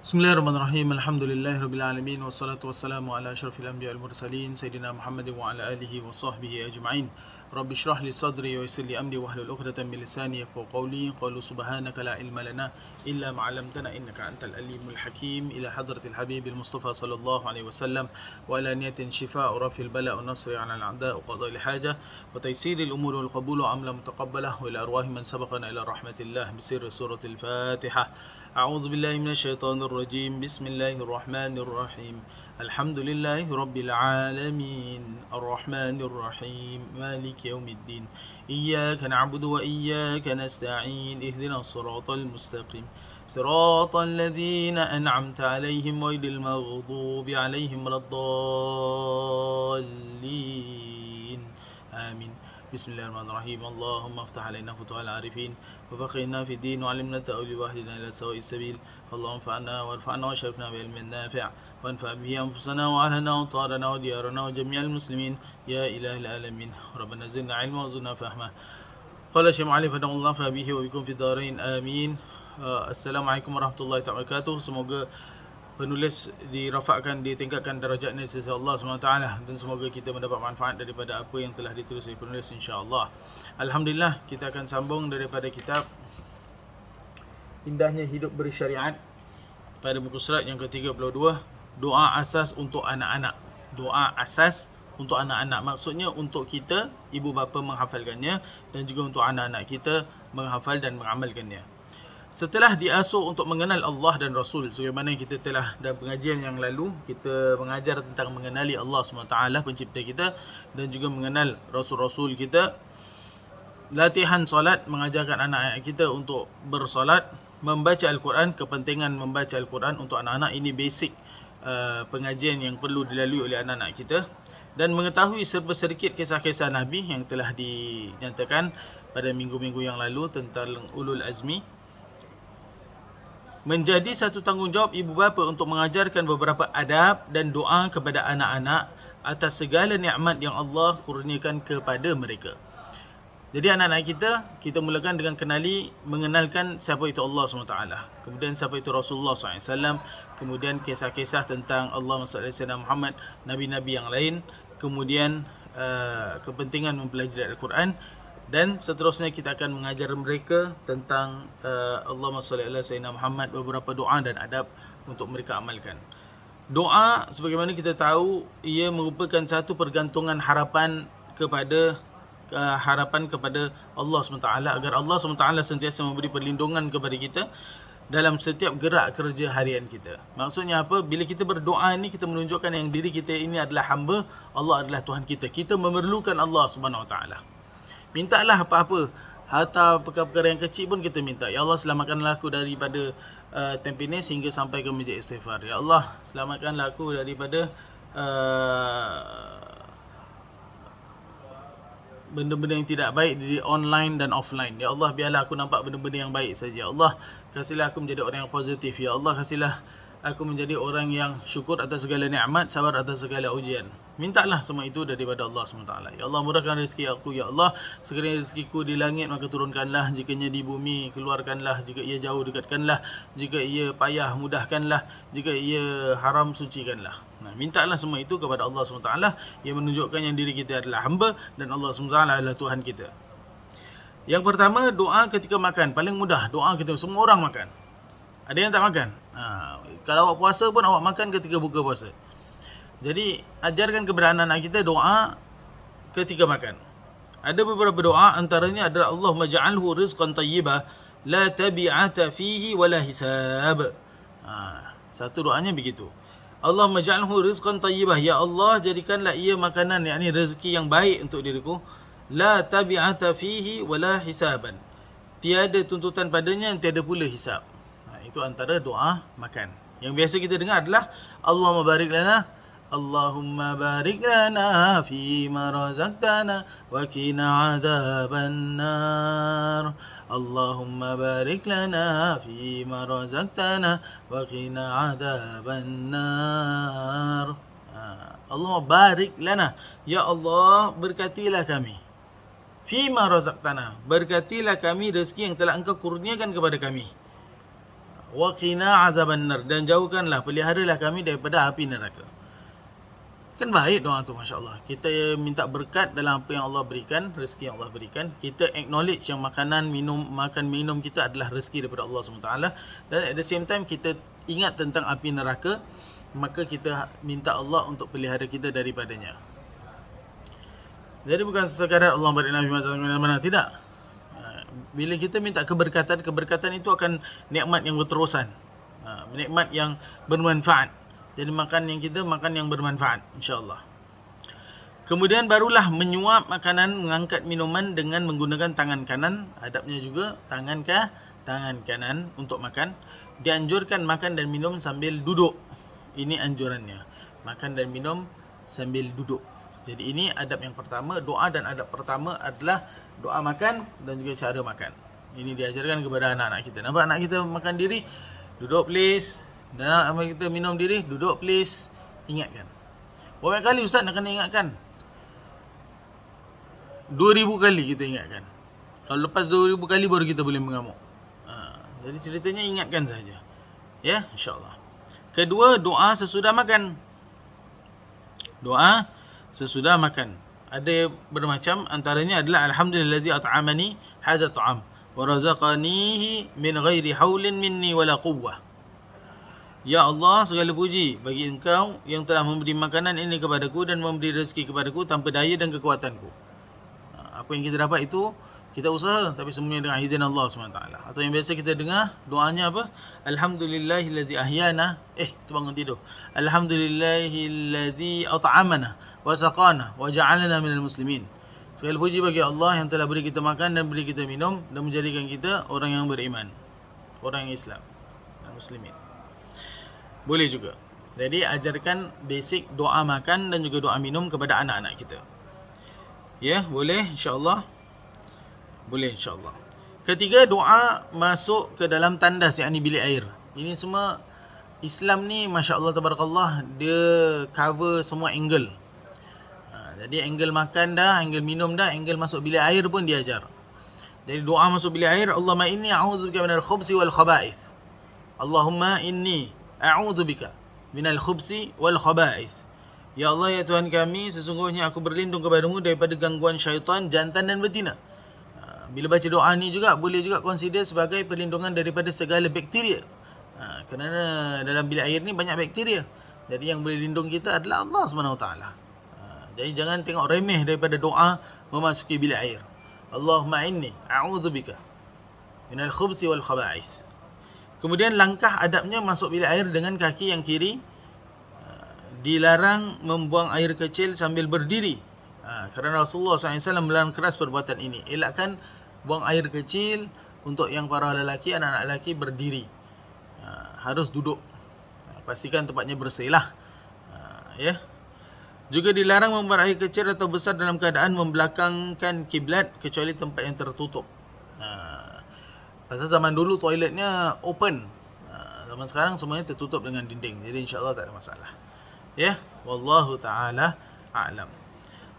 Bismillahirrahmanirrahim. Alhamdulillahirabbil alamin wassalatu wassalamu ala asyrafil anbiya'il mursalin sayyidina Muhammadin wa ala alihi wa sahbihi ajma'in. Rabbi shrah li sadri wa yassir li amri wahlul 'uqdatam min lisani yafqahu qawli. Qalu subhanaka la ilma lana illa ma 'allamtana innaka antal alimul hakim. Ila hadratil habibil mustafa sallallahu alaihi wasallam wa ala niyatin shifaa rafil bala wa nasri 'ala al-a'da wa qada'il haja wa taysiril umuri wal qabul wa amla mutaqabbalah wa ila arwahi man sabaqana ila rahmatillah bi sirri suratil Fatihah. أعوذ بالله من الشيطان الرجيم بسم الله الرحمن الرحيم الحمد لله رب العالمين الرحمن الرحيم مالك يوم الدين إياك نعبد وإياك نستعين اهدنا الصراط المستقيم صراط الذين أنعمت عليهم غير المغضوب عليهم ولا الضالين آمين بسم الله الرحمن الرحيم اللهم افتح علينا فتوح العارفين وفقهنا في الدين وعلمنا التأويل واهدنا إلى سواء السبيل اللهم انفعنا وارفعنا وشرفنا بعلم نافع وانفع به أنفسنا وأهلنا وطارنا وديارنا وجميع المسلمين يا إله العالمين ربنا زدنا علما وزدنا فهما قال الشيخ معالي فدعوا الله فبه وبكم في الدارين آمين. Assalamualaikum warahmatullahi wabarakatuh. Semoga penulis dirafakkan, ditingkatkan darajatnya di sisi Allah SWT, dan semoga kita mendapat manfaat daripada apa yang telah ditulis oleh penulis, insya-Allah. Alhamdulillah, kita akan sambung daripada kitab Indahnya Hidup Bersyariat pada muka surat yang ke-32, doa asas untuk anak-anak. Doa asas untuk anak-anak, maksudnya untuk kita ibu bapa menghafalkannya dan juga untuk anak-anak kita menghafal dan mengamalkannya. Setelah diasuh untuk mengenal Allah dan Rasul, sebagaimana kita telah dalam pengajian yang lalu, kita mengajar tentang mengenali Allah SWT, pencipta kita, dan juga mengenal Rasul-Rasul kita. Latihan solat, mengajarkan anak-anak kita untuk bersolat, membaca Al-Quran, kepentingan membaca Al-Quran untuk anak-anak, ini basic pengajian yang perlu dilalui oleh anak-anak kita. Dan mengetahui sedikit kisah-kisah Nabi yang telah dinyatakan pada minggu-minggu yang lalu tentang Ulul Azmi. Menjadi satu tanggungjawab ibu bapa untuk mengajarkan beberapa adab dan doa kepada anak-anak atas segala nikmat yang Allah kurniakan kepada mereka. Jadi anak-anak kita mulakan dengan mengenalkan siapa itu Allah SWT, kemudian siapa itu Rasulullah SAW, kemudian kisah-kisah tentang Allah SAW, Muhammad, Nabi-Nabi yang lain, kemudian kepentingan mempelajari Al-Quran, dan seterusnya kita akan mengajar mereka tentang Allahumma salli ala sayyidina Muhammad, beberapa doa dan adab untuk mereka amalkan. Doa, sebagaimana kita tahu, ia merupakan satu pergantungan harapan kepada Allah SWT, agar Allah SWT sentiasa memberi perlindungan kepada kita dalam setiap gerak kerja harian kita. Maksudnya apa? Bila kita berdoa ini, kita menunjukkan yang diri kita ini adalah hamba, Allah adalah Tuhan kita. Kita memerlukan Allah SWT. Mintalah apa-apa, harta perkara-perkara yang kecil pun kita minta. Ya Allah, selamatkanlah aku daripada Tampines hingga sampai ke Masjid Istighfar. Ya Allah, selamatkanlah aku daripada benda-benda yang tidak baik di online dan offline. Ya Allah, biarlah aku nampak benda-benda yang baik saja. Ya Allah, kasihlah aku menjadi orang yang positif. Ya Allah, kasihlah aku menjadi orang yang syukur atas segala nikmat, sabar atas segala ujian. Mintalah semua itu daripada Allah SWT. Ya Allah, murahkan rezeki aku. Ya Allah, sekiranya rezekiku di langit, maka turunkanlah. Jikanya di bumi, keluarkanlah. Jika ia jauh, dekatkanlah. Jika ia payah, mudahkanlah. Jika ia haram, sucikanlah. Mintalah semua itu kepada Allah SWT, yang menunjukkan yang diri kita adalah hamba dan Allah SWT adalah Tuhan kita. Yang pertama, doa ketika makan. Paling mudah, doa kita, semua orang makan. Ada yang tak makan? Kalau awak puasa pun awak makan ketika buka puasa. Jadi ajarkan kepada anak-anak kita doa ketika makan. Ada beberapa doa, antaranya adalah Allahumma ja'alhu rizqan tayyibah la tabi'ata fihi wala hisab. Satu doanya begitu. Allahumma ja'alhu rizqan tayyibah, ya Allah, jadikanlah ia makanan, yakni rezeki yang baik untuk diriku, la tabi'ata fihi wala hisaban, tiada tuntutan padanya, tiada pula hisab. Itu antara doa makan. Yang biasa kita dengar adalah Allahumma barik lana fima razaqtana wa qina adzaban nar. Allahumma barik lana fima razaqtana wa qina adzaban nar. Allahumma barik lana, ya Allah, berkatilah kami. Fima razaqtana, berkatilah kami rezeki yang telah Engkau kurniakan kepada kami. Wa qina adzabannar, dan jauhkanlah, peliharalah kami daripada api neraka. Kan baik doa tu, masya-Allah. Kita minta berkat dalam apa yang Allah berikan, rezeki yang Allah berikan. Kita acknowledge yang makan minum kita adalah rezeki daripada Allah SWT. Dan at the same time kita ingat tentang api neraka, maka kita minta Allah untuk pelihara kita daripadanya. Jadi bukan sekadar Allah beri Nabi mana, tidak. Bila kita minta keberkatan itu akan nikmat yang berterusan, nikmat yang bermanfaat. Jadi makan yang bermanfaat, insya-Allah. Kemudian barulah menyuap makanan, mengangkat minuman dengan menggunakan tangan kanan. Adabnya juga tangan kanan untuk makan. Dianjurkan makan dan minum sambil duduk. Ini anjurannya. Makan dan minum sambil duduk. Jadi ini adab yang pertama. Doa dan adab pertama adalah doa makan dan juga cara makan. Ini diajarkan kepada anak-anak kita. Nampak anak kita makan diri, duduk please. Dan anak kita minum diri, duduk please. Ingatkan. Berapa kali ustaz nak kena ingatkan? 2000 kali kita ingatkan. Kalau lepas 2000 kali baru kita boleh mengamuk. Jadi ceritanya ingatkan saja. Ya, insya-Allah. Kedua, doa sesudah makan. Doa sesudah makan. Ada bermacam, antaranya adalah alhamdulillazi at'amani hadza ta'am wa razaqanihi min ghairi haulin minni wala quwwah. Ya Allah, segala puji bagi Engkau yang telah memberi makanan ini kepadaku dan memberi rezeki kepadaku tanpa daya dan kekuatanku. Apa yang kita dapat itu kita usaha, tapi semuanya dengan izin Allah SWT. Atau yang biasa kita dengar doanya apa? Alhamdulillahillazi ahyana. Itu bangun tidur. Alhamdulillahillazi at'amana wa saqana wa ja'alana minal muslimin. Segala puji bagi Allah yang telah beri kita makan dan beri kita minum dan menjadikan kita orang yang beriman, orang yang Islam dan muslimin. Boleh juga. Jadi ajarkan basic doa makan dan juga doa minum kepada anak-anak kita. Ya, boleh insya-Allah. Boleh insya-Allah. Ketiga, doa masuk ke dalam tandas, yakni bilik air. Ini semua Islam ni masya-Allah tabarakallah, dia cover semua angle. Jadi angle makan dah, angle minum dah, angle masuk bilik air pun dia ajar. Jadi doa masuk bilik air, Allahumma inni a'udzubika minal khubthi wal khaba'ith. Allahumma inni a'udzubika minal khubthi wal khaba'ith. Ya Allah, ya Tuhan kami, sesungguhnya aku berlindung kepadamu daripada gangguan syaitan jantan dan betina. Bila baca doa ni juga boleh juga consider sebagai perlindungan daripada segala bakteria. Kerana dalam bilik air ni banyak bakteria. Jadi yang boleh lindung kita adalah Allah SWT. Jadi jangan tengok remeh daripada doa memasuki bilik air. Allahumma inni a'udzubika minal khubthi wal khaba'ith. Kemudian langkah adabnya masuk bilik air dengan kaki yang kiri. Dilarang membuang air kecil sambil berdiri. Kerana Rasulullah SAW melarang keras perbuatan ini. Elakkan buang air kecil untuk yang para lelaki, anak-anak lelaki berdiri. Harus duduk. Pastikan tempatnya bersih lah. Ya. Juga dilarang membuang air kecil atau besar dalam keadaan membelakangkan kiblat kecuali tempat yang tertutup. Pasal zaman dulu toiletnya open. Zaman sekarang semuanya tertutup dengan dinding. Jadi insya-Allah tak ada masalah. Ya, wallahu taala a'lam.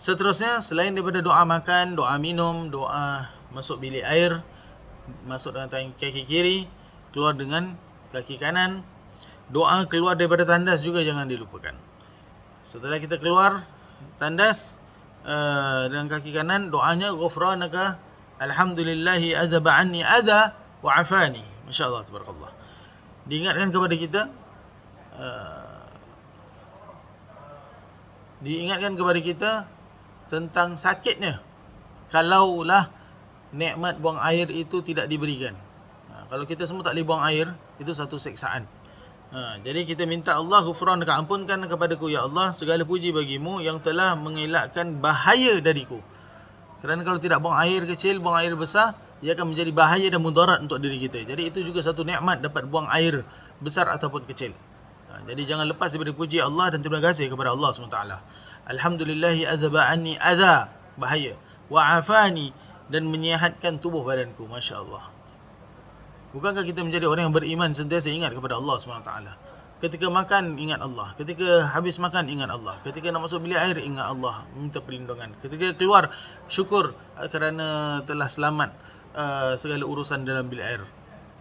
Seterusnya, selain daripada doa makan, doa minum, doa masuk bilik air, masuk dengan tangan kaki kiri, keluar dengan kaki kanan, doa keluar daripada tandas juga jangan dilupakan. Setelah kita keluar tandas dengan kaki kanan, doanya ghufranaka alhamdulillahi adzaba anni adza wa afani. Masya-Allah tabarakallah. Diingatkan kepada kita tentang sakitnya kalaulah nikmat buang air itu tidak diberikan. Kalau kita semua tak boleh buang air, itu satu siksaan. Jadi kita minta Allah ghufranaka, ampunkan kepadaku ya Allah segala puji bagimu yang telah mengelakkan bahaya dariku. Kerana kalau tidak buang air kecil, buang air besar, ia akan menjadi bahaya dan mudarat untuk diri kita. Jadi itu juga satu nikmat dapat buang air besar ataupun kecil. Jadi jangan lepas daripada puji Allah dan terima kasih kepada Allah SWT. Alhamdulillahi adzaba anni adza, bahaya, wa afani, dan menyihatkan tubuh badanku. Masya Allah. Bukankah kita menjadi orang yang beriman sentiasa ingat kepada Allah SWT? Ketika makan ingat Allah, ketika habis makan ingat Allah, ketika nak masuk bilik air ingat Allah, minta perlindungan, ketika keluar syukur kerana telah selamat segala urusan dalam bilik air.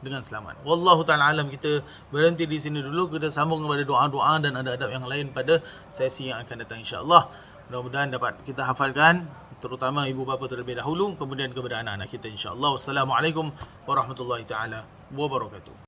dengan selamat. Wallahu taala alam, kita berhenti di sini dulu, kita sambung kepada doa-doa dan adab-adab yang lain pada sesi yang akan datang insya-Allah. Mudah-mudahan dapat kita hafalkan, terutama ibu bapa terlebih dahulu, kemudian kepada anak-anak kita insya-Allah. Wassalamualaikum warahmatullahi taala wabarakatuh.